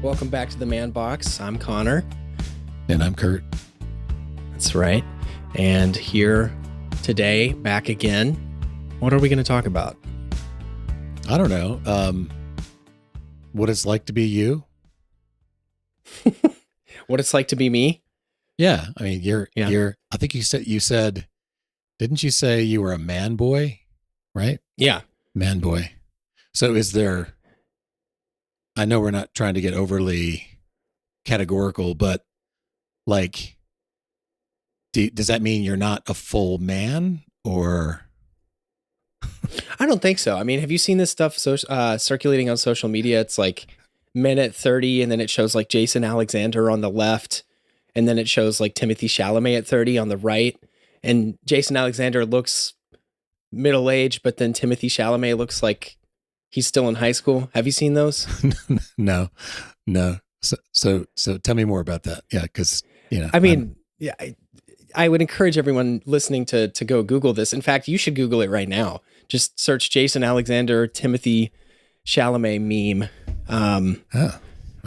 Welcome back to the Man Box. I'm Connor. And I'm Kurt. That's right. And here today, back again. What are we going to talk about? I don't know. What it's like to be you. What it's like to be me? Yeah. I mean, you're, I think you said, didn't you say you were a man boy? Right? Yeah. Man boy. So I know we're not trying to get overly categorical, but like, does that mean you're not a full man or? I don't think so. I mean, have you seen this stuff circulating on social media? It's like men at 30, and then it shows like Jason Alexander on the left, and then it shows like Timothy Chalamet at 30 on the right. And Jason Alexander looks middle-aged, but then Timothy Chalamet looks like he's still in high school. Have you seen those? No. So tell me more about that. Yeah, because I mean, I would encourage everyone listening to go Google this. In fact, you should Google it right now. Just search Jason Alexander, Timothy Chalamet meme.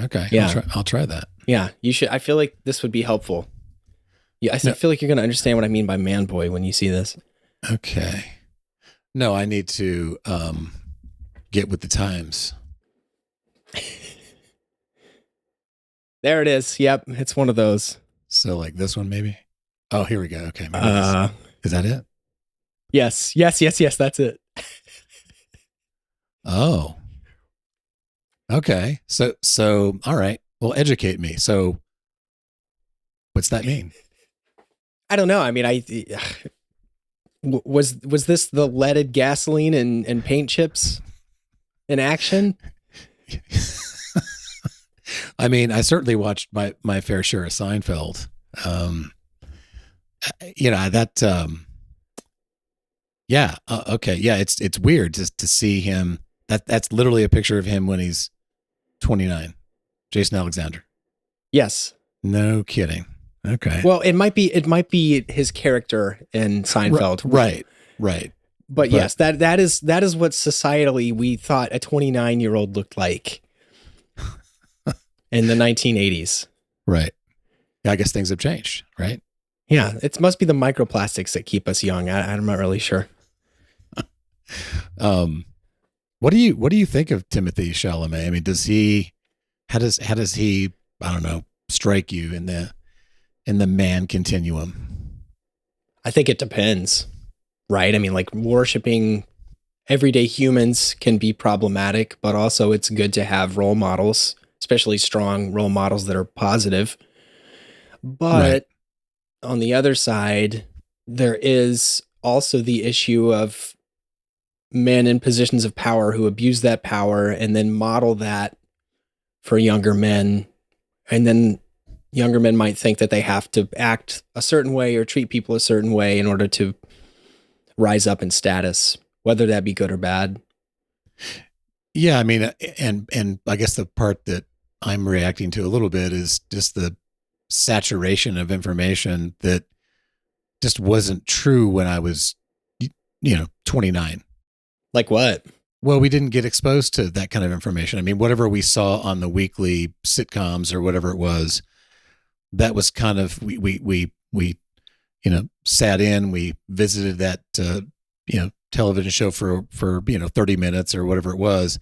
Okay. Yeah. I'll try that. Yeah, you should. I feel like this would be helpful. Yeah, I feel like you're going to understand what I mean by man boy when you see this. Okay. No, I need to get with the times. There it is. Yep, it's one of those. So like this one, maybe. Oh, here we go. Okay. Is that it? Yes. That's it. Oh. Okay. So, all right. Well, educate me. So what's that mean? I don't know. I mean, was this the leaded gasoline and paint chips in action? I mean, I certainly watched my fair share of Seinfeld. Okay. Yeah. It's weird just to see him. That's literally a picture of him when he's 29. Jason Alexander. Yes. No kidding. Okay. Well, it might be his character in Seinfeld. Right. But yes, that is what societally we thought a 29-year-old looked like in the 1980s. Right. Yeah, I guess things have changed, right? Yeah, it must be the microplastics that keep us young. I'm not really sure. What do you think of Timothy Chalamet? I mean, how does he, I don't know, strike you in the man continuum? I think it depends, right? I mean, like worshiping everyday humans can be problematic, but also it's good to have role models, especially strong role models that are positive. But on the other side, there is also the issue of men in positions of power who abuse that power and then model that for younger men. And then younger men might think that they have to act a certain way or treat people a certain way in order to rise up in status, whether that be good or bad. Yeah, I mean, and I guess the part that I'm reacting to a little bit is just the saturation of information that just wasn't true when I was, 29. Like what? Well, we didn't get exposed to that kind of information. I mean, whatever we saw on the weekly sitcoms or whatever it was, that was kind of, we sat in, we visited that, television show for 30 minutes or whatever it was.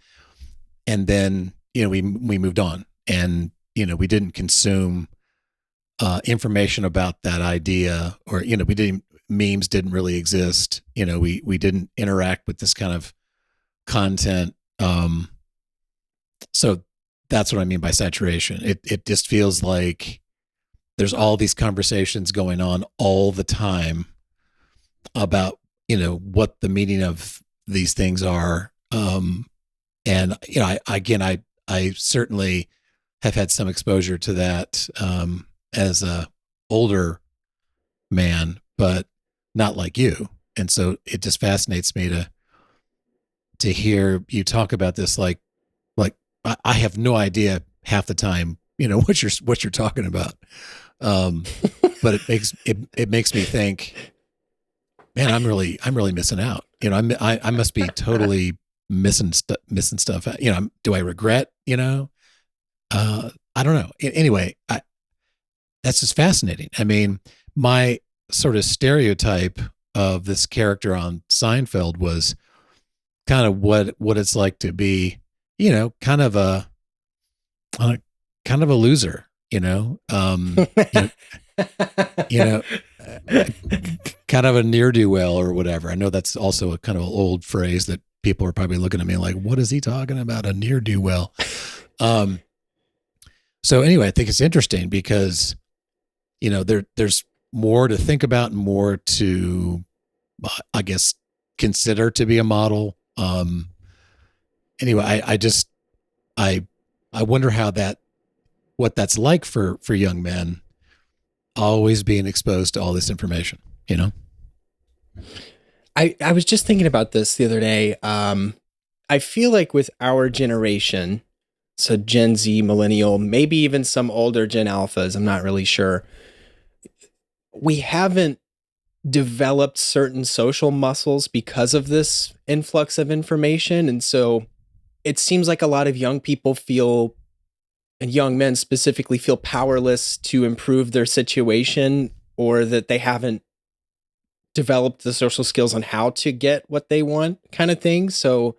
And then, we moved on and, we didn't consume information about that idea or, memes didn't really exist. We didn't interact with this kind of content. So that's what I mean by saturation. It just feels like there's all these conversations going on all the time about, what the meaning of these things are. And, I certainly have had some exposure to that as a older man, but not like you. And so it just fascinates me to hear you talk about this. Like I have no idea half the time, what you're talking about. But it makes me think, man, I'm really missing out. I must be totally missing stuff. Do I regret, I don't know. Anyway, that's just fascinating. I mean, my sort of stereotype of this character on Seinfeld was kind of what it's like to be, kind of a kind of a loser, you know, you know, kind of a ne'er do well or whatever. I know that's also a kind of old phrase that people are probably looking at me like, what is he talking about? A ne'er do well. Um, so anyway, I think it's interesting because, there's more to think about and more to, I guess, consider to be a model. Anyway, I I wonder what that's like for young men always being exposed to all this information, I was just thinking about this the other day. I feel like with our generation, so Gen Z, millennial, maybe even some older Gen Alphas, I'm not really sure. We haven't developed certain social muscles because of this influx of information. And so it seems like a lot of young people feel, and young men specifically, feel powerless to improve their situation, or that they haven't developed the social skills on how to get what they want, kind of thing. So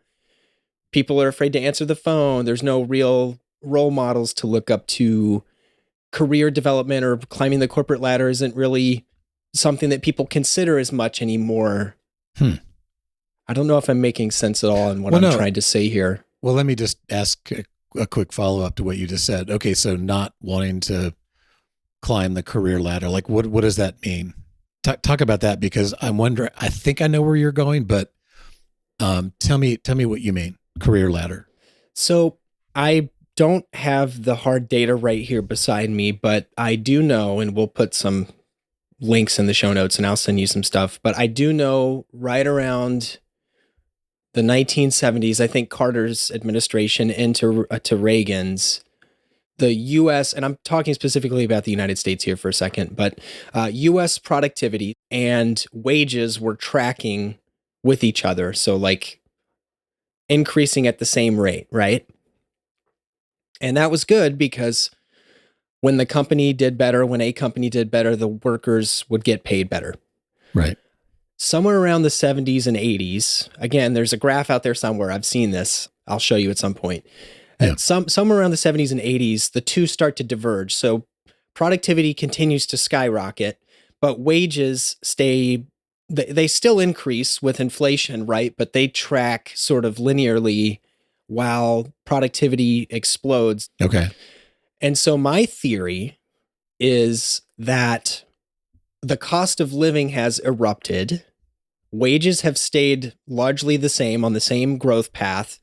people are afraid to answer the phone. There's no real role models to look up to. Career development or climbing the corporate ladder isn't really something that people consider as much anymore. I don't know if I'm making sense at all in what I'm trying to say here. Well, let me just ask a quick follow up to what you just said. Okay, so not wanting to climb the career ladder, like what does that mean? Talk about that, because I'm wondering. I think I know where you're going, but tell me what you mean, career ladder. So I don't have the hard data right here beside me, but I do know, and we'll put some links in the show notes and I'll send you some stuff, but I do know right around the 1970s, I think Carter's administration into to Reagan's, the U.S., and I'm talking specifically about the United States here for a second, but U.S. productivity and wages were tracking with each other. So like increasing at the same rate, right? And that was good because when the company did better, when a company did better, the workers would get paid better. Right. Somewhere around the 70s and 80s, again, there's a graph out there somewhere. I've seen this. I'll show you at some point. Yeah. Somewhere around the 70s and 80s, the two start to diverge. So productivity continues to skyrocket, but wages they still increase with inflation, right? But they track sort of linearly while productivity explodes. Okay. And so my theory is that the cost of living has erupted. Wages have stayed largely the same on the same growth path,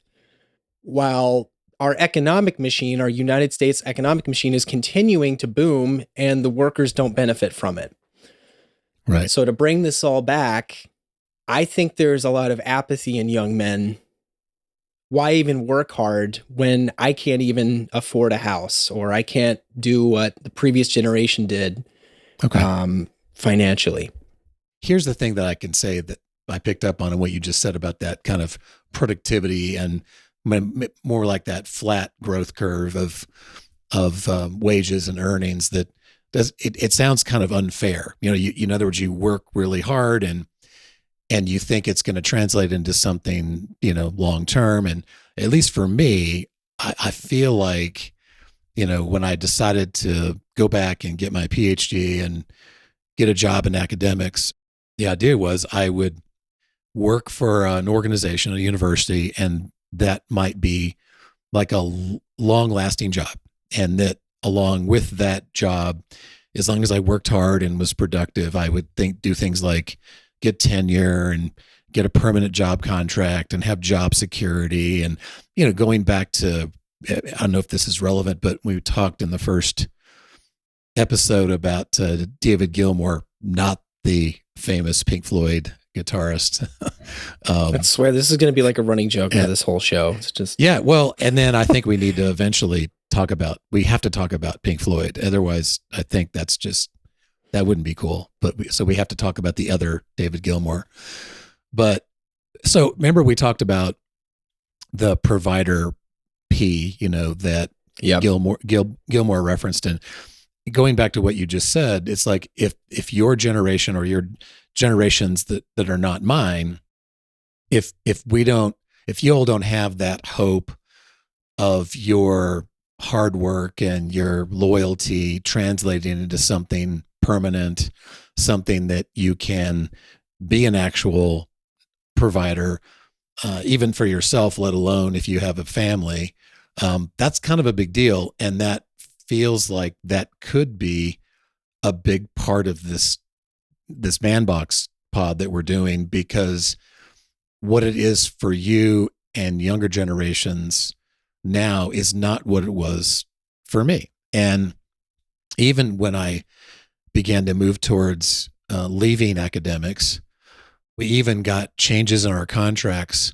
while our economic machine, our United States economic machine, is continuing to boom and the workers don't benefit from it. Right. So to bring this all back, I think there's a lot of apathy in young men. Why even work hard when I can't even afford a house, or I can't do what the previous generation did financially? Here's the thing that I can say that I picked up on what you just said about that kind of productivity and more like that flat growth curve of wages and earnings. That it sounds kind of unfair. You in other words, you work really hard and you think it's going to translate into something, long term. And at least for me, I feel like, when I decided to go back and get my PhD and get a job in academics, the idea was I would work for an organization, a university, and that might be like a long lasting job. And that along with that job, as long as I worked hard and was productive, I would do things like get tenure and get a permanent job contract and have job security. And, going back to, I don't know if this is relevant, but we talked in the first episode about David Gilmour, not the famous Pink Floyd guitarist. I swear this is going to be like a running joke for this whole show. It's just, yeah. Well, and then I think we need to eventually we have to talk about Pink Floyd. Otherwise, I think that wouldn't be cool. So we have to talk about the other David Gilmour. But so remember we talked about the provider P, that Yep. Gilmore referenced. And going back to what you just said, it's like if your generation or your generations that are not mine, if you all don't have that hope of your hard work and your loyalty translating into something permanent, something that you can be an actual provider, even for yourself, let alone if you have a family, that's kind of a big deal. And that feels like that could be a big part of this Man Box pod that we're doing, because what it is for you and younger generations now is not what it was for me. And even when I began to move towards leaving academics, we even got changes in our contracts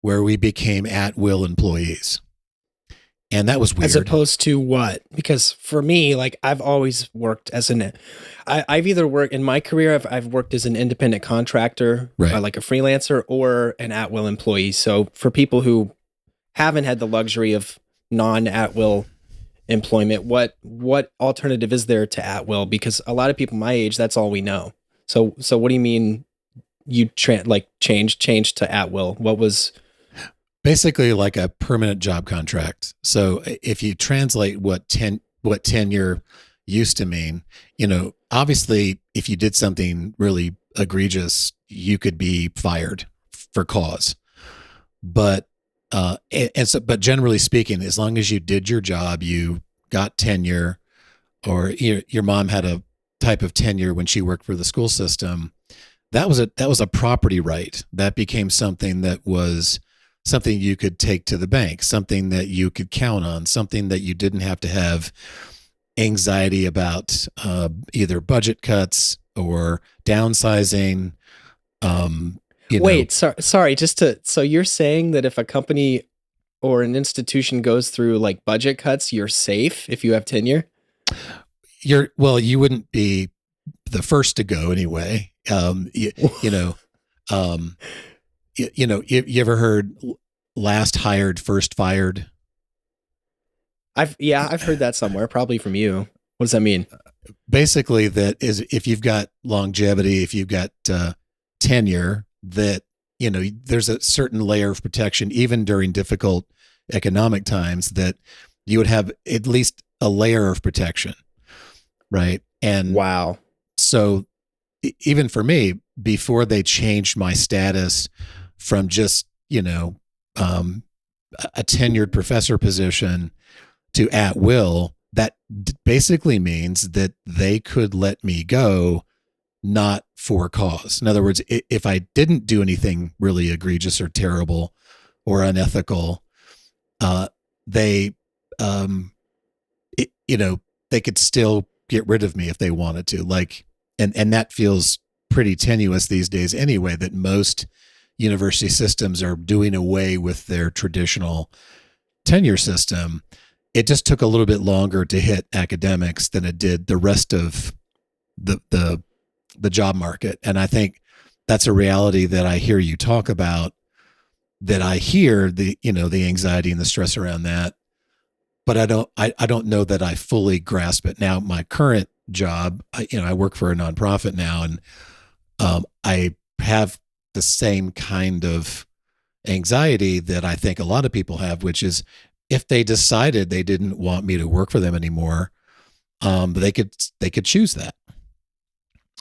where we became at-will employees. And that was weird. As opposed to what? Because for me, like I've always worked as I've either worked in my career, I've worked as an independent contractor, right, like a freelancer, or an at-will employee. So for people who haven't had the luxury of non-at-will employment, what alternative is there to at-will? Because a lot of people my age, that's all we know. So what do you mean you changed to at-will? What was basically like a permanent job contract? So if you translate what tenure used to mean, obviously if you did something really egregious, you could be fired for cause. But but generally speaking, as long as you did your job, you got tenure, or your mom had a type of tenure when she worked for the school system. That was a property right. That became something that was something you could take to the bank, something that you could count on, something that you didn't have to have anxiety about either budget cuts or downsizing. Wait, sorry, so you're saying that if a company or an institution goes through like budget cuts, you're safe if you have tenure? You wouldn't be the first to go anyway. You ever heard last hired, first fired? I've heard that somewhere, probably from you. What does that mean? Basically, that is, if you've got longevity, if you've got tenure, that there's a certain layer of protection, even during difficult economic times, that you would have at least a layer of protection, right? And wow. So even for me, before they changed my status from just a tenured professor position to at will, that basically means that they could let me go, not for cause. In other words, if I didn't do anything really egregious or terrible or unethical, they could still get rid of me if they wanted to. Like, and that feels pretty tenuous these days anyway, that most university systems are doing away with their traditional tenure system. It just took a little bit longer to hit academics than it did the rest of the job market. And I think that's a reality that I hear you talk about, that I hear the anxiety and the stress around that, but I don't know that I fully grasp it. Now, my current job, I work for a nonprofit now, and I have the same kind of anxiety that I think a lot of people have, which is if they decided they didn't want me to work for them anymore, they could choose that.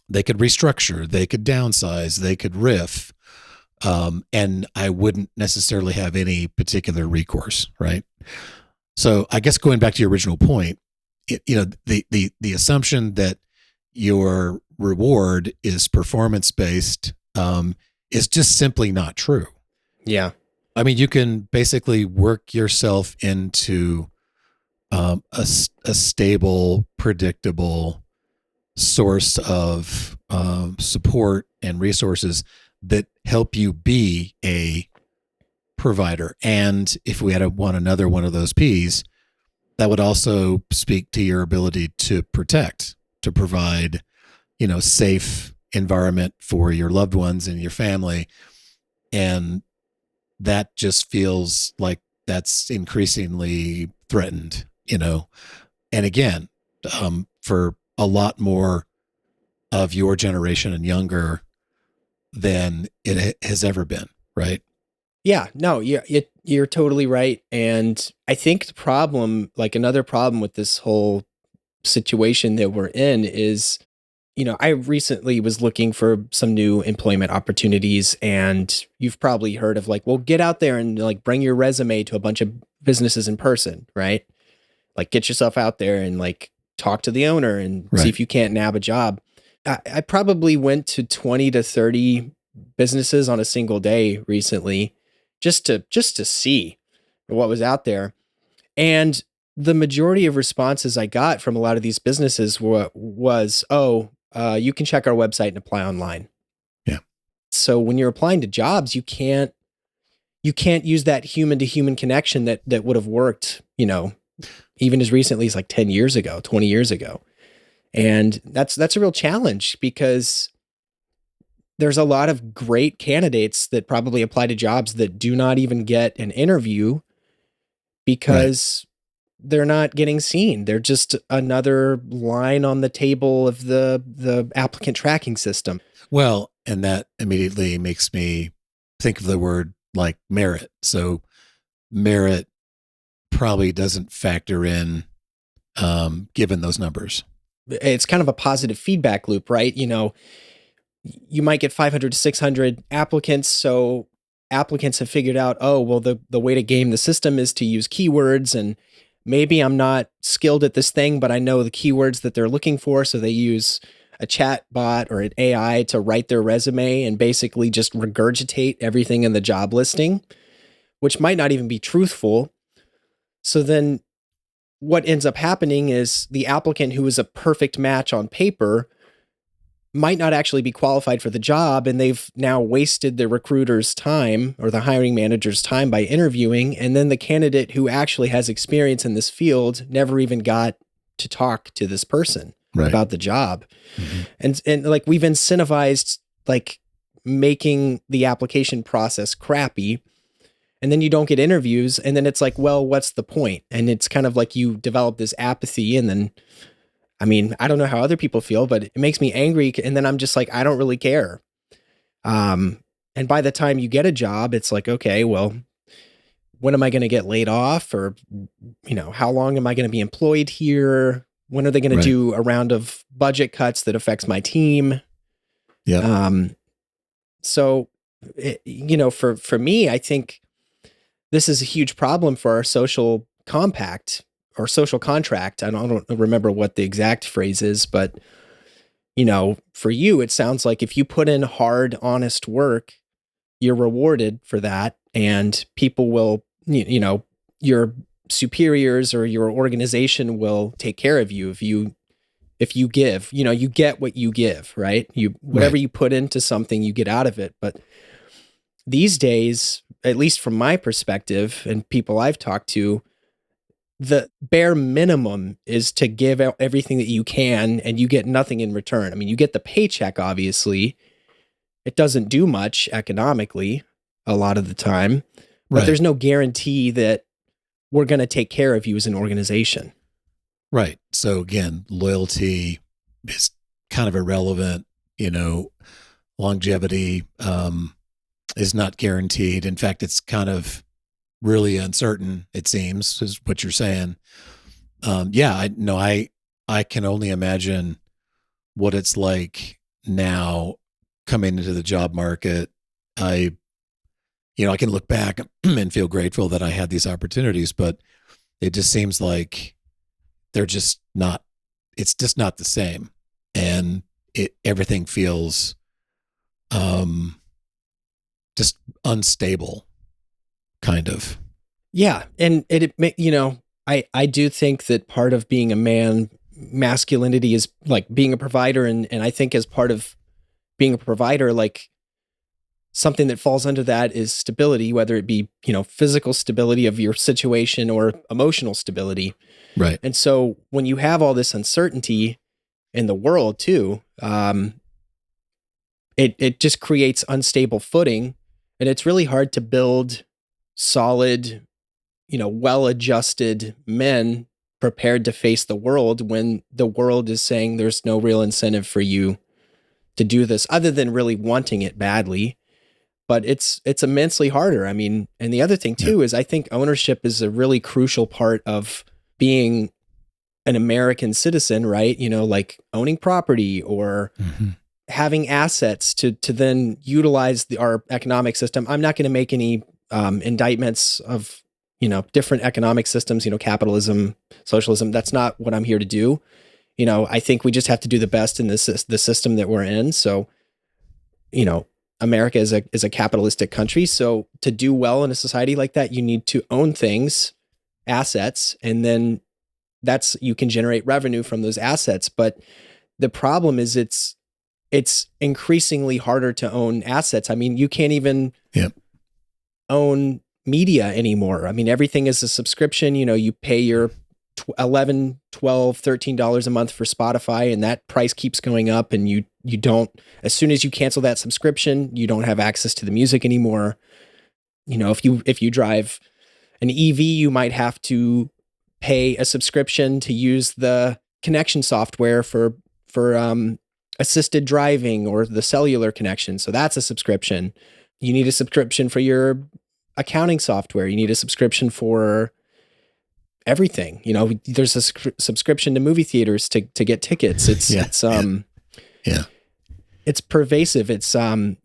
They could restructure, they could downsize, they could riff, and I wouldn't necessarily have any particular recourse, right? So I guess going back to your original point, the assumption that your reward is performance based is just simply not true. Yeah. I mean, you can basically work yourself into a stable, predictable source of support and resources that help you be a provider. And if we had another one of those P's, that would also speak to your ability to protect, to provide, safe environment for your loved ones and your family. And that just feels like that's increasingly threatened, and again, for a lot more of your generation and younger than it has ever been, right? Yeah, no, you're totally right. And I think the problem, like another problem with this whole situation that we're in is, I recently was looking for some new employment opportunities, and you've probably heard of like, well, get out there and like bring your resume to a bunch of businesses in person, right? Like get yourself out there and like talk to the owner and see Right. if you can't nab a job. I probably went to 20 to 30 businesses on a single day recently just to see what was out there. And the majority of responses I got from a lot of these businesses was, oh, you can check our website and apply online. Yeah. So when you're applying to jobs, you can't use that human to human connection that would have worked, even as recently as like 10 years ago, 20 years ago. And that's a real challenge because there's a lot of great candidates that probably apply to jobs that do not even get an interview Right. because they're not getting seen. They're just another line on the table of the applicant tracking system. Well, and that immediately makes me think of the word like merit. So merit probably doesn't factor in, given those numbers. It's kind of a positive feedback loop, right? You might get 500 to 600 applicants. So applicants have figured out, oh, well, the way to game the system is to use keywords. And maybe I'm not skilled at this thing, but I know the keywords that they're looking for. So they use a chat bot or an AI to write their resume and basically just regurgitate everything in the job listing, which might not even be truthful. So then what ends up happening is the applicant who is a perfect match on paper might not actually be qualified for the job, and they've now wasted the recruiter's time or the hiring manager's time by interviewing, and then the candidate who actually has experience in this field never even got to talk to this person Right. about the job. Mm-hmm. And like we've incentivized like making the application process crappy, and then you don't get interviews, and then it's like, well, what's the point? And it's kind of like you develop this apathy, and then I mean, I don't know how other people feel, but it makes me angry. And then I'm just like, I don't really care. And by the time you get a job, it's like, okay, well, when am I going to get laid off? Or, how long am I going to be employed here? When are they going Right. to do a round of budget cuts that affects my team? Yeah. So, for me, I think this is a huge problem for our social compact or social contract. I don't remember what the exact phrase is, but for you, it sounds like if you put in hard, honest work, you're rewarded for that, and people will, your superiors or your organization will take care of you if you give. You get what you give, right? Whatever Right. you put into something, you get out of it. But these days, at least from my perspective and people I've talked to, the bare minimum is to give out everything that you can and you get nothing in return. I mean, you get the paycheck, obviously. It doesn't do much economically a lot of the time, but Right. there's no guarantee that we're going to take care of you as an organization. Right. So again, loyalty is kind of irrelevant. Longevity is not guaranteed. In fact, it's kind of really uncertain, it seems, is what you're saying. Yeah, I can only imagine what it's like now coming into the job market. I can look back and feel grateful that I had these opportunities, but it just seems like they're just not, it's just not the same. And everything feels just unstable, kind of. Yeah. And I do think that part of being a man, masculinity is like being a provider. And I think as part of being a provider, like something that falls under that is stability, whether it be, physical stability of your situation or emotional stability. Right. And so when you have all this uncertainty in the world too, it just creates unstable footing, and it's really hard to build solid well-adjusted men prepared to face the world when the world is saying there's no real incentive for you to do this other than really wanting it badly. But it's immensely harder. I mean, and the other thing too is I think ownership is a really crucial part of being an American citizen, right? Like owning property or having assets to then utilize our economic system. I'm not going to make any indictments of, different economic systems, capitalism, socialism. That's not what I'm here to do. I think we just have to do the best in the system that we're in. So, America is a capitalistic country. So to do well in a society like that, you need to own things, assets, and then you can generate revenue from those assets. But the problem is it's increasingly harder to own assets. I mean, you can't even own media anymore. I mean, everything is a subscription. You pay your $11, $12, $13 a month for Spotify, and that price keeps going up, and you don't, as soon as you cancel that subscription, you don't have access to the music anymore. If you drive an EV, you might have to pay a subscription to use the connection software for assisted driving or the cellular connection. So that's a subscription. You need a subscription for your accounting software. You need a subscription for everything. There's a subscription to movie theaters to get tickets. It's pervasive. It's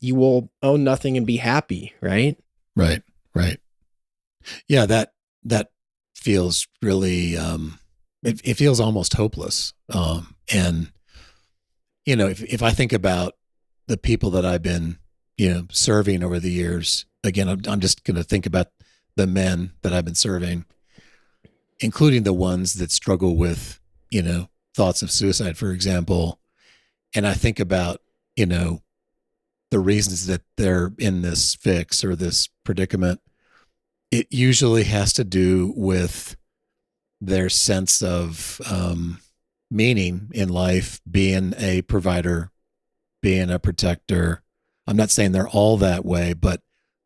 you will own nothing and be happy, right? Right. Yeah, that feels really it feels almost hopeless. And if I think about the people that I've been serving over the years, again, I'm just going to think about the men that I've been serving, including the ones that struggle with, thoughts of suicide, for example. And I think about, the reasons that they're in this fix or this predicament. It usually has to do with their sense of meaning in life, being a provider, being a protector. I'm not saying they're all that way, but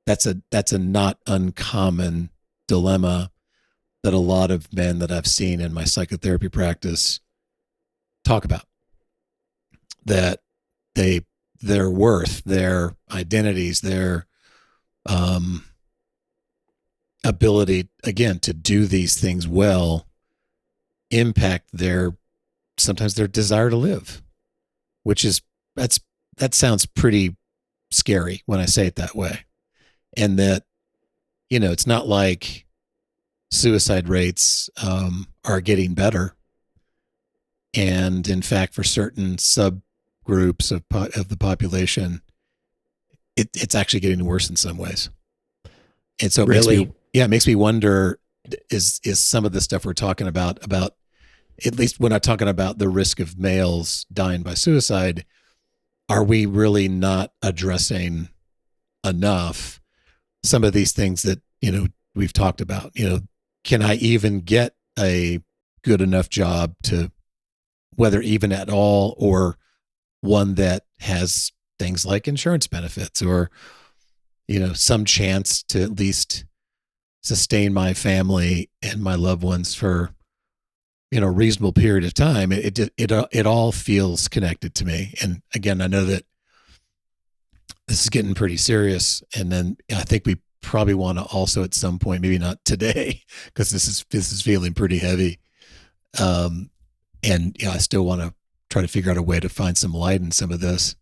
that's a not uncommon dilemma that a lot of men that I've seen in my psychotherapy practice talk about. That their worth, their identities, their ability, again, to do these things well, impact sometimes their desire to live, which is, that sounds pretty scary when I say it that way. And that, it's not like suicide rates are getting better. And in fact, for certain subgroups of the population, it's actually getting worse in some ways. And so it makes me wonder, is some of the stuff we're talking about, at least when I'm talking about the risk of males dying by suicide, are we really not addressing enough some of these things that, we've talked about? Can I even get a good enough job to, whether even at all, or one that has things like insurance benefits or, some chance to at least sustain my family and my loved ones for, a reasonable period of time. It all feels connected to me. And again, I know that this is getting pretty serious. And then I think we probably want to also at some point, maybe not today, because this is feeling pretty heavy. And I still want to try to figure out a way to find some light in some of this.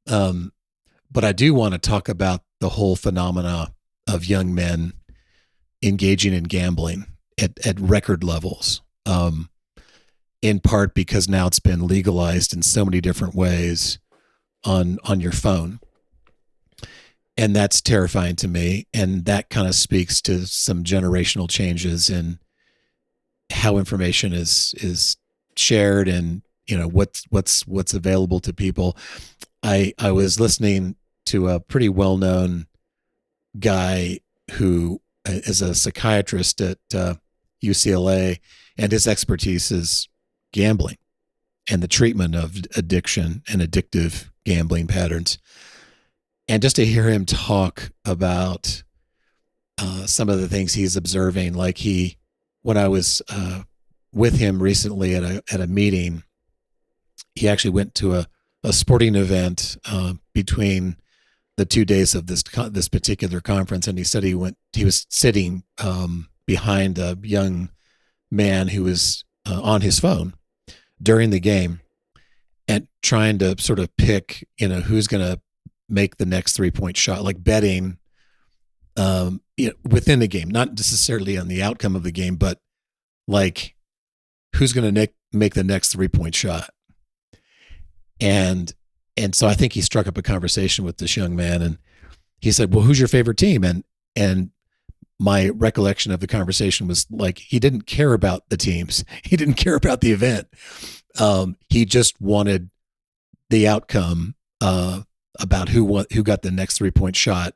But I do want to talk about the whole phenomena of young men engaging in gambling at record levels, in part because now it's been legalized in so many different ways on your phone. And that's terrifying to me. And that kind of speaks to some generational changes in how information is shared and, what's available to people. I was listening to a pretty well-known guy who is a psychiatrist at UCLA, and his expertise is gambling and the treatment of addiction and addictive gambling patterns. And just to hear him talk about some of the things he's observing. Like when I was with him recently at a meeting, he actually went to a sporting event between the 2 days of this particular conference, and he said he was sitting behind a young man who was on his phone during the game and trying to sort of pick, who's going to make the next 3-point shot, like betting within the game, not necessarily on the outcome of the game, but like who's going to make the next 3-point shot. And so I think he struck up a conversation with this young man, and he said, "Well, who's your favorite team?" And my recollection of the conversation was like, he didn't care about the teams. He didn't care about the event. He just wanted the outcome about who got the next 3-point shot,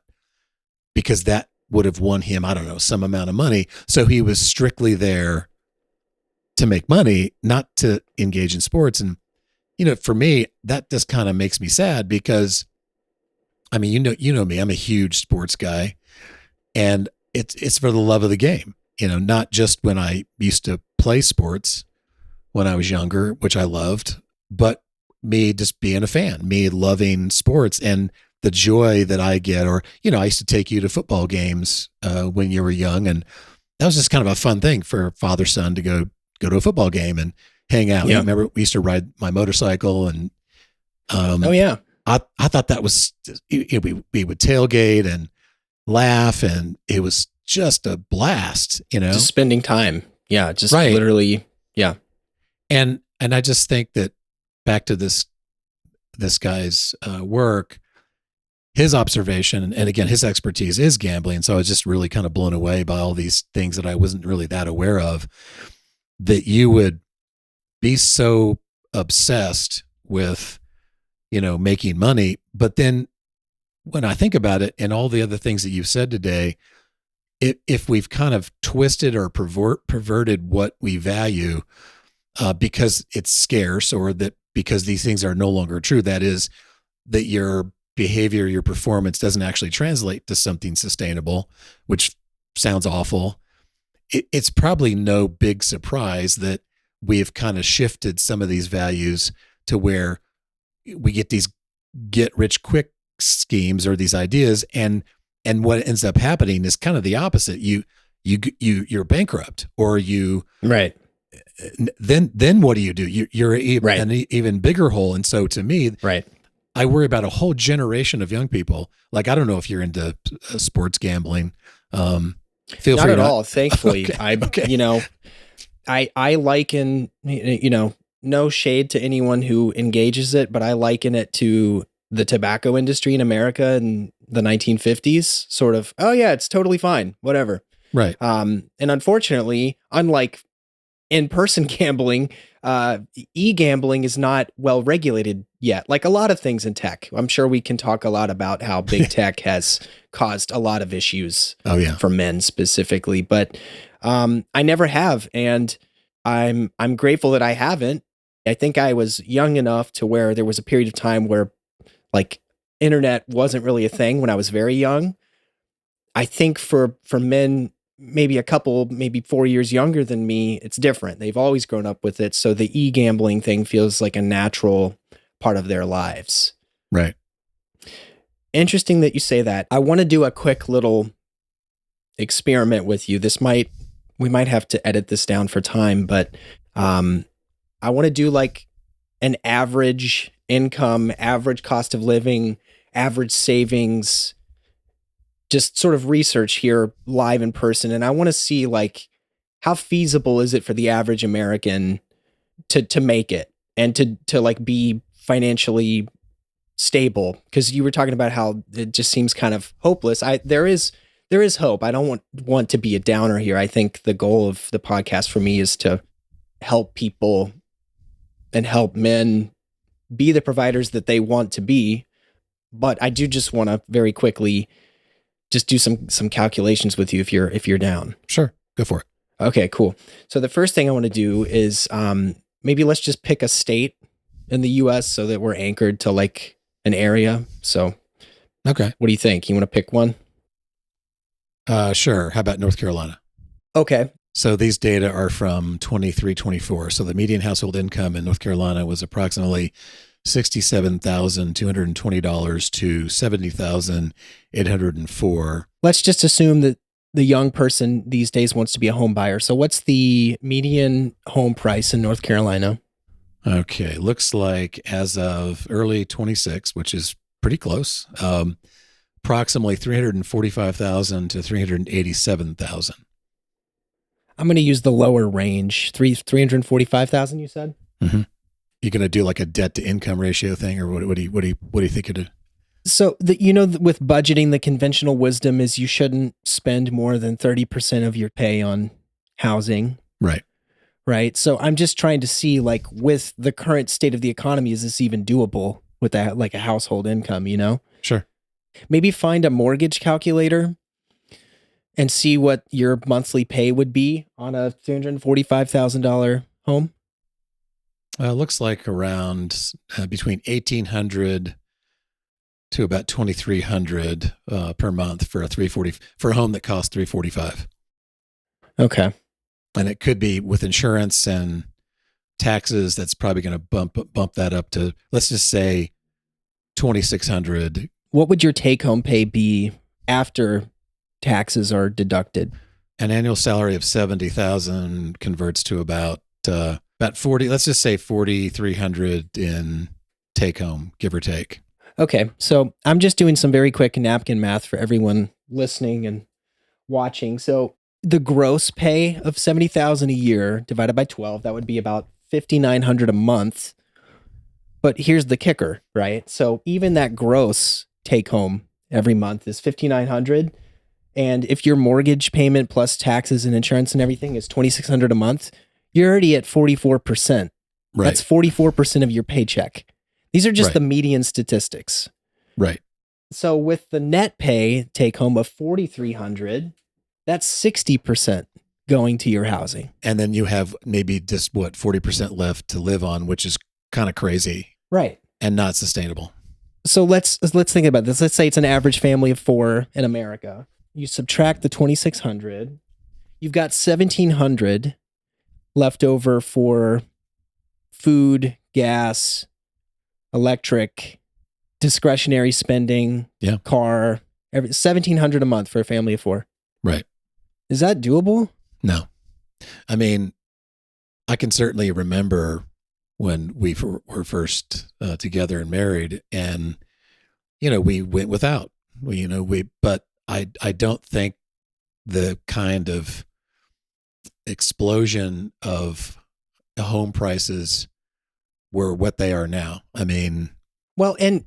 because that would have won him, I don't know, some amount of money. So he was strictly there to make money, not to engage in sports. And, for me, that just kind of makes me sad, because I mean, you know me, I'm a huge sports guy, and it's for the love of the game, not just when I used to play sports when I was younger, which I loved, but me just being a fan, me loving sports and the joy that I get. Or, I used to take you to football games when you were young, and that was just kind of a fun thing for father son to go to a football game and hang out. Yeah. I remember we used to ride my motorcycle, and Oh yeah. I thought that was, we would tailgate and laugh, and it was just a blast, Just spending time. Yeah. Just Right. literally. Yeah. And I just think that back to this guy's work, his observation, and again, his expertise is gambling. So I was just really kind of blown away by all these things that I wasn't really that aware of, that you would be so obsessed with, making money. But then when I think about it and all the other things that you've said today, if we've kind of twisted or perverted what we value because it's scarce, or that because these things are no longer true, that is, that your behavior, your performance doesn't actually translate to something sustainable, which sounds awful. It's probably no big surprise that we've kind of shifted some of these values to where we get these get rich quick schemes or these ideas, and what ends up happening is kind of the opposite. You're bankrupt, or you Right. then what do? You're Right. an even bigger hole. And so to me, Right. I worry about a whole generation of young people. Like, I don't know if you're into sports gambling. Feel Not free at to all. Thankfully, Okay. I liken, no shade to anyone who engages it, but I liken it to the tobacco industry in America in the 1950s. Sort of, oh yeah, it's totally fine, whatever. Right. And unfortunately, unlike in-person gambling, e-gambling is not well regulated yet. Like a lot of things in tech, I'm sure we can talk a lot about how big tech has caused a lot of issues Oh yeah. for men specifically, but I never have, and I'm grateful that I haven't. I think I was young enough to where there was a period of time where like internet wasn't really a thing when I was very young. I think for men, maybe maybe 4 years younger than me, it's different. They've always grown up with it. So the e-gambling thing feels like a natural part of their lives. Right. Interesting that you say that. I want to do a quick little experiment with you. We might have to edit this down for time, but I want to do like an average income, average cost of living, average savings, just sort of research here live in person. And I want to see like how feasible is it for the average American to make it and to like be financially stable, because you were talking about how it just seems kind of hopeless. There is hope. I don't want to be a downer here. I think the goal of the podcast for me is to help people and help men be the providers that they want to be. But I do just want to very quickly just do some calculations with you if you're down. Sure. Go for it. Okay, cool. So the first thing I want to do is maybe let's just pick a state in the US so that we're anchored to like an area. So Okay. what do you think? You want to pick one? Sure. How about North Carolina? Okay. So these data are from 23-24. So the median household income in North Carolina was approximately $67,220 to $70,804. Let's just assume that the young person these days wants to be a home buyer. So what's the median home price in North Carolina? Okay, looks like as of early 26, which is pretty close, approximately 345,000 to 387,000. I'm going to use the lower range, 345,000. You said. Mm-hmm. You're going to do like a debt to income ratio thing, or what do you think it is? So with budgeting, the conventional wisdom is you shouldn't spend more than 30% of your pay on housing. Right. Right. So I'm just trying to see, like, with the current state of the economy, is this even doable with that, like a household income, Sure. Maybe find a mortgage calculator and see what your monthly pay would be on a $345,000 home. Looks like around between 1,800 to about 2,300 per month for a home that costs 345. Okay. And it could be with insurance and taxes. That's probably going to bump that up to, let's just say, 2,600. What would your take home pay be after taxes are deducted? An annual salary of 70,000 converts to about 40. Let's just say 4,300 in take home, give or take. Okay, so I'm just doing some very quick napkin math for everyone listening and watching. So the gross pay of 70,000 a year divided by 12, that would be about 5,900 a month. But here's the kicker, right? So even that gross take home every month is 5,900, and if your mortgage payment plus taxes and insurance and everything is 2,600 a month, you're already at 44%. Right. That's 44% of your paycheck. These are just Right. the median statistics. Right. So with the net pay take home of 4,300, that's 60% going to your housing. And then you have maybe just 40% left to live on, which is kind of crazy. Right. And not sustainable. So let's think about this. Let's say it's an average family of 4 in America. You subtract the 2,600, you've got 1,700 left over for food, gas, electric, discretionary spending, car, 1,700 a month for a family of 4. Right. Is that doable? No. I mean, I can certainly remember when we were first together and married, and, we went without, but I don't think the kind of explosion of home prices were what they are now. I mean, well, and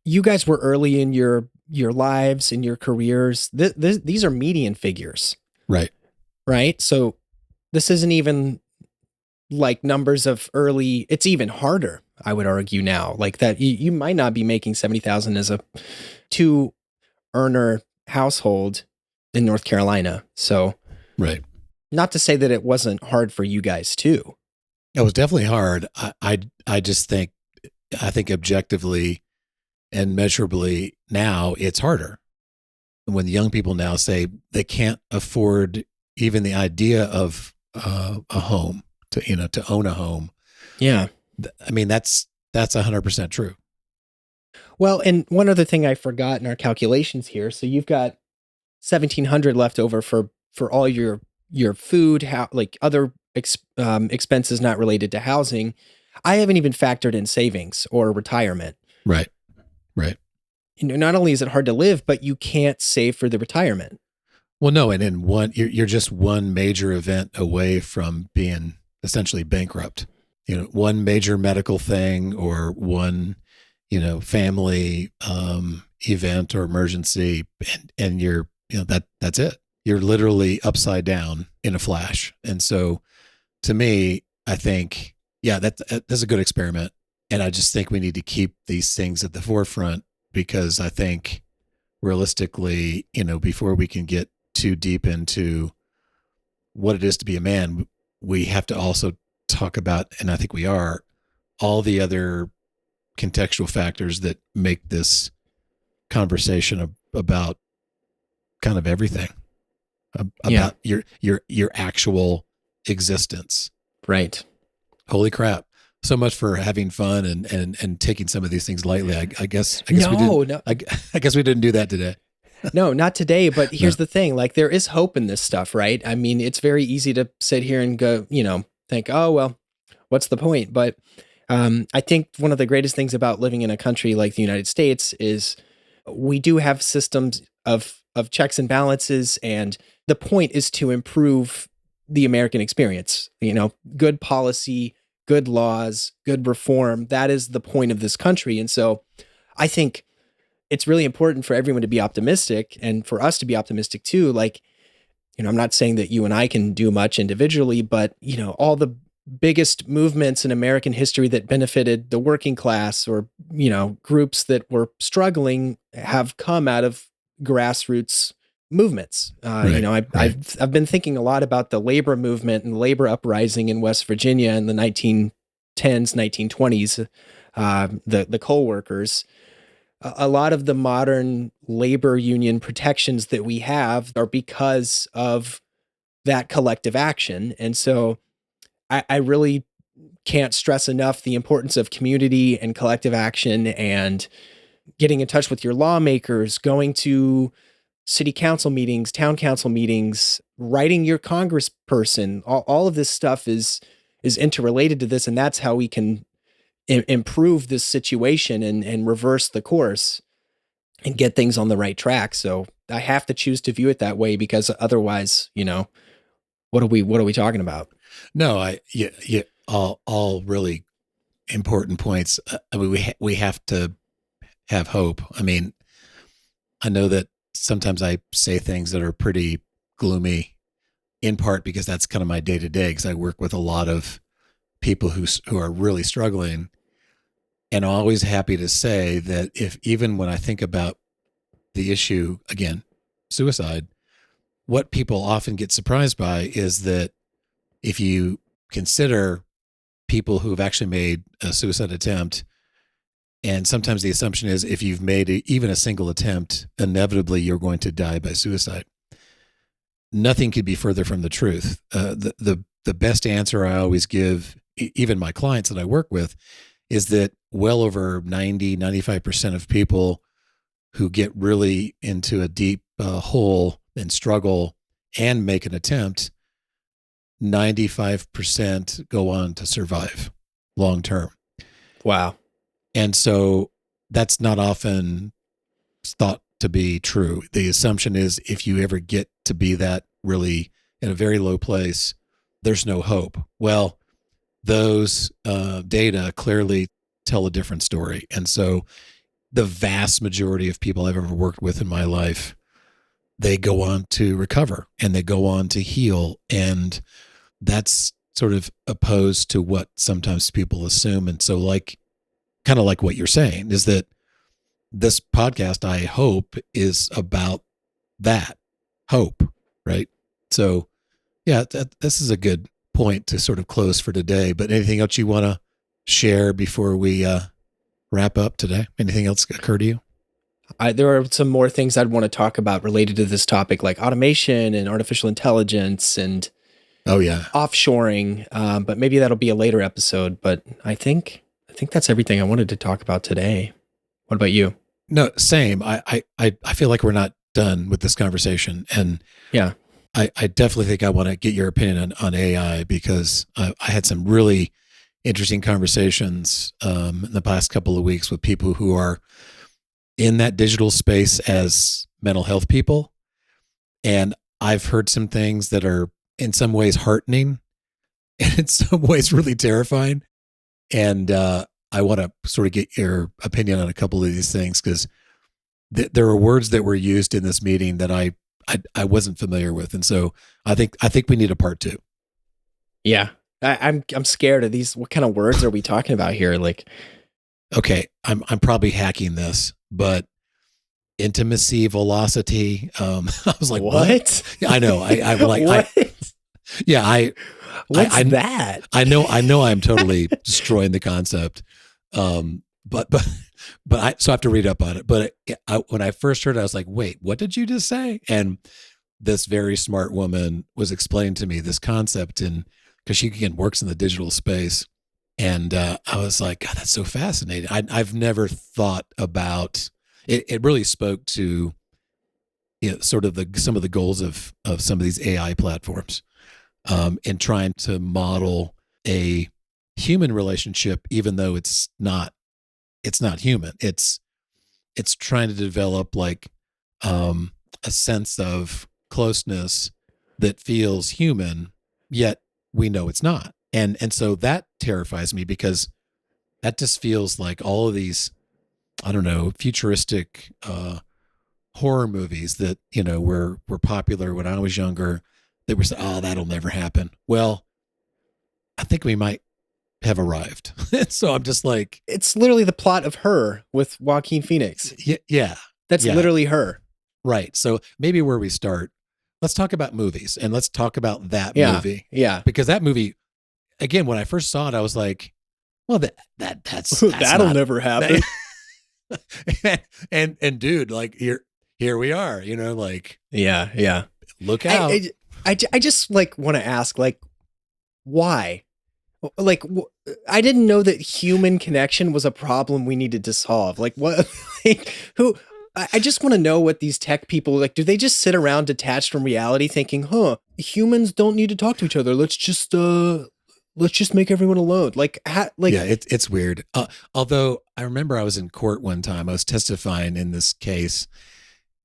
you guys were early in your lives, in your careers. These are median figures. Right. Right. So this isn't even like numbers of early. It's even harder, I would argue now. Like that you might not be making 70,000 as a 2-earner household in North Carolina. So right. Not to say that it wasn't hard for you guys too. It was definitely hard. I just think objectively and measurably now it's harder. When the young people now say they can't afford even the idea of a home, to own a home. Yeah. I mean, that's 100% true. Well, and one other thing I forgot in our calculations here. So you've got 1,700 left over for all your food, like other expenses not related to housing. I haven't even factored in savings or retirement. Right. Right. Not only is it hard to live, but you can't save for the retirement. Well, no, and in you're just one major event away from being essentially bankrupt. One major medical thing or one, family event or emergency, and you're, that's it. You're literally upside down in a flash. And so, to me, I think, that's a good experiment, and I just think we need to keep these things at the forefront, because I think realistically, before we can get too deep into what it is to be a man, we have to also talk about, and I think we are, all the other contextual factors that make this conversation about kind of everything. Yeah. about your actual existence. Right. Holy crap. So much for having fun and taking some of these things lightly. I guess we No, didn't no, I guess we didn't do that today. no, not today. But No. here's the thing: like, there is hope in this stuff, right? I mean, it's very easy to sit here and go, think, oh well, what's the point? But I think one of the greatest things about living in a country like the United States is we do have systems of checks and balances, and the point is to improve the American experience. Good policy, good laws, good reform. That is the point of this country, and so I think it's really important for everyone to be optimistic and for us to be optimistic too. Like, I'm not saying that you and I can do much individually, but all the biggest movements in American history that benefited the working class or, groups that were struggling have come out of grassroots movements. Right, I've been thinking a lot about the labor movement and the labor uprising in West Virginia in the 1910s, 1920s, the coal workers. A lot of the modern labor union protections that we have are because of that collective action. And so I really can't stress enough the importance of community and collective action and getting in touch with your lawmakers, going to city council meetings, town council meetings, writing your congressperson. All of this stuff is interrelated to this, and that's how we can improve this situation and reverse the course and get things on the right track. So I have to choose to view it that way, because otherwise, what are we talking about? No, yeah, all really important points. I mean, we have to have hope. I mean, I know that sometimes I say things that are pretty gloomy, in part because that's kind of my day to day, because I work with a lot of people who are really struggling. And I'm always happy to say that even when I think about the issue, again, suicide, what people often get surprised by is that if you consider people who have actually made a suicide attempt, and sometimes the assumption is if you've made even a single attempt, inevitably you're going to die by suicide. Nothing could be further from the truth. The best answer I always give, even my clients that I work with, is that well over 95% of people who get really into a deep hole and struggle and make an attempt, 95% go on to survive long term. Wow. And so that's not often thought to be true. The assumption is if you ever get to be that really in a very low place, there's no hope. Well, those data clearly tell a different story. And so the vast majority of people I've ever worked with in my life, they go on to recover and they go on to heal. And that's sort of opposed to what sometimes people assume. And so kind of like what you're saying is that this podcast, I hope, is about that hope, right? So yeah, this is a good point to sort of close for today, but anything else you want to share before we wrap up today? Anything else occur to you? There are some more things I'd want to talk about related to this topic, like automation and artificial intelligence and Oh yeah, offshoring. But maybe that'll be a later episode. But I think that's everything I wanted to talk about today. What about you? no, same. I feel like we're not done with this conversation, and Yeah. I definitely think I want to get your opinion on AI, because I had some really interesting conversations in the past couple of weeks with people who are in that digital space as mental health people. And I've heard some things that are in some ways heartening and in some ways really terrifying. And I want to sort of get your opinion on a couple of these things, because there are words that were used in this meeting that I wasn't familiar with. And so I think we need a part 2. Yeah. I'm scared of these. What kind of words are we talking about here? Like, Okay, I'm probably hacking this, but intimacy velocity. I was like, what? I know. I'm like, what? What's I that? I know I'm totally destroying the concept. But so I have to read up on it. But when I first heard it, I was like, wait, what did you just say? And this very smart woman was explaining to me this concept, and because she again works in the digital space, and I was like, God, that's so fascinating. I've never thought about it. It really spoke to sort of some of the goals of some of these AI platforms, in trying to model a human relationship, even though it's not human. It's trying to develop like a sense of closeness that feels human, yet we know it's not. And so that terrifies me, because that just feels like all of these, I don't know, futuristic horror movies that, were popular when I was younger, that were, oh, that'll never happen. Well, I think we might have arrived. So I'm just like, It's literally the plot of Her with Joaquin Phoenix. yeah. That's literally Her. Right. So maybe where we start, let's talk about movies, and let's talk about that movie. Yeah. Because that movie, again, when I first saw it, I was like, well, that's that'll never happen. and dude, like here we are, like, Yeah. look out. I just like want to ask, like, why? Like, I didn't know that human connection was a problem we needed to solve. Like, what? Like, who? I just want to know what these tech people, like, do they just sit around detached from reality thinking, humans don't need to talk to each other. Let's just make everyone alone. Like, yeah, it's weird. Although I remember I was in court one time, I was testifying in this case,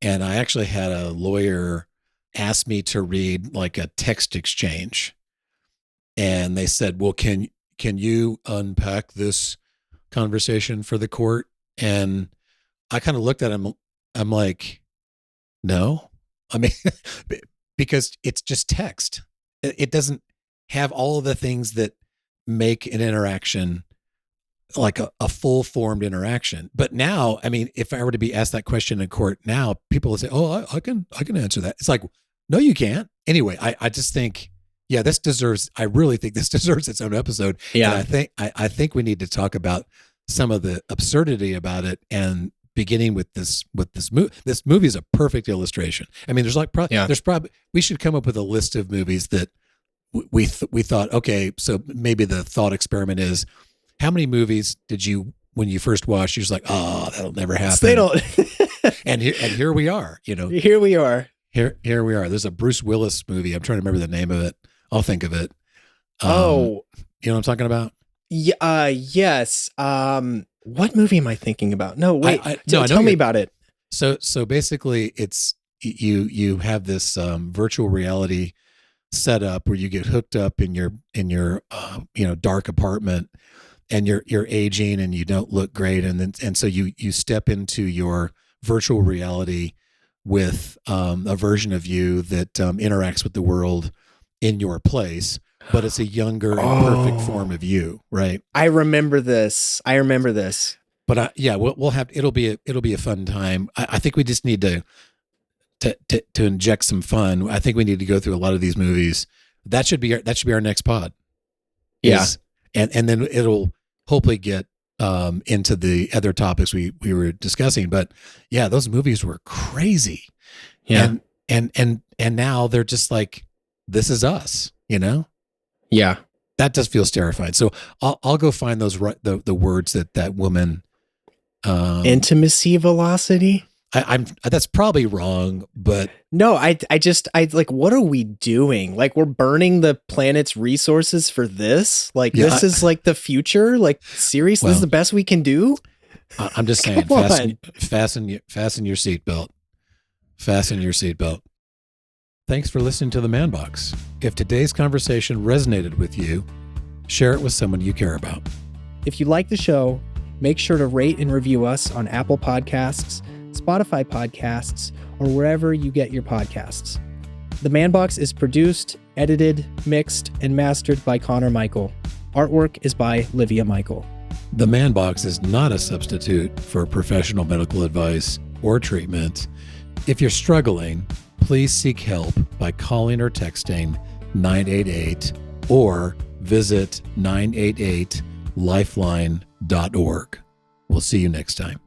and I actually had a lawyer ask me to read like a text exchange. And they said, well, can you unpack this conversation for the court? And I kind of looked at him. I'm like, no, I mean, because it's just text. It doesn't have all of the things that make an interaction like a full formed interaction. But now, I mean, if I were to be asked that question in court now, people would say, oh, I can answer that. It's like, no, you can't. Anyway, I just think, yeah, I really think this deserves its own episode. Yeah. And I think we need to talk about some of the absurdity about it, and beginning with this movie. This movie is a perfect illustration. I mean, there's probably, we should come up with a list of movies that we thought, okay, so maybe the thought experiment is, how many movies did you, when you first watched, you're just like, oh, that'll never happen. They don't. and here we are, Here we are. Here we are. There's a Bruce Willis movie. I'm trying to remember the name of it. I'll think of it. You know what I'm talking about? Yeah. Yes. What movie am I thinking about? No, wait. Tell me about it. So basically, it's you have this virtual reality setup where you get hooked up in your dark apartment, and you're aging and you don't look great, and so you step into your virtual reality with a version of you that interacts with the world in your place, but it's a younger and perfect form of you, right? I remember this. But we'll have, it'll be a fun time. I think we just need to inject some fun. I think we need to go through a lot of these movies. That should be our next pod. Yeah. And then it'll hopefully get into the other topics we were discussing. But yeah, those movies were crazy. Yeah. And now they're just like, this is us, Yeah. That just feels terrifying. So I'll go find those the words that woman. Intimacy velocity. I'm that's probably wrong, but no, I like, what are we doing? Like, we're burning the planet's resources for this? Like, this is like the future? Like, seriously, this is the best we can do? I'm just saying, fasten your seatbelt. Fasten your seatbelt. Thanks for listening to The Man Box. If today's conversation resonated with you, share it with someone you care about. If you like the show, make sure to rate and review us on Apple Podcasts, Spotify Podcasts, or wherever you get your podcasts. The Man Box is produced, edited, mixed, and mastered by Connor Michael. Artwork is by Livia Michael. The Man Box is not a substitute for professional medical advice or treatment. If you're struggling, please seek help by calling or texting 988 or visit 988lifeline.org. We'll see you next time.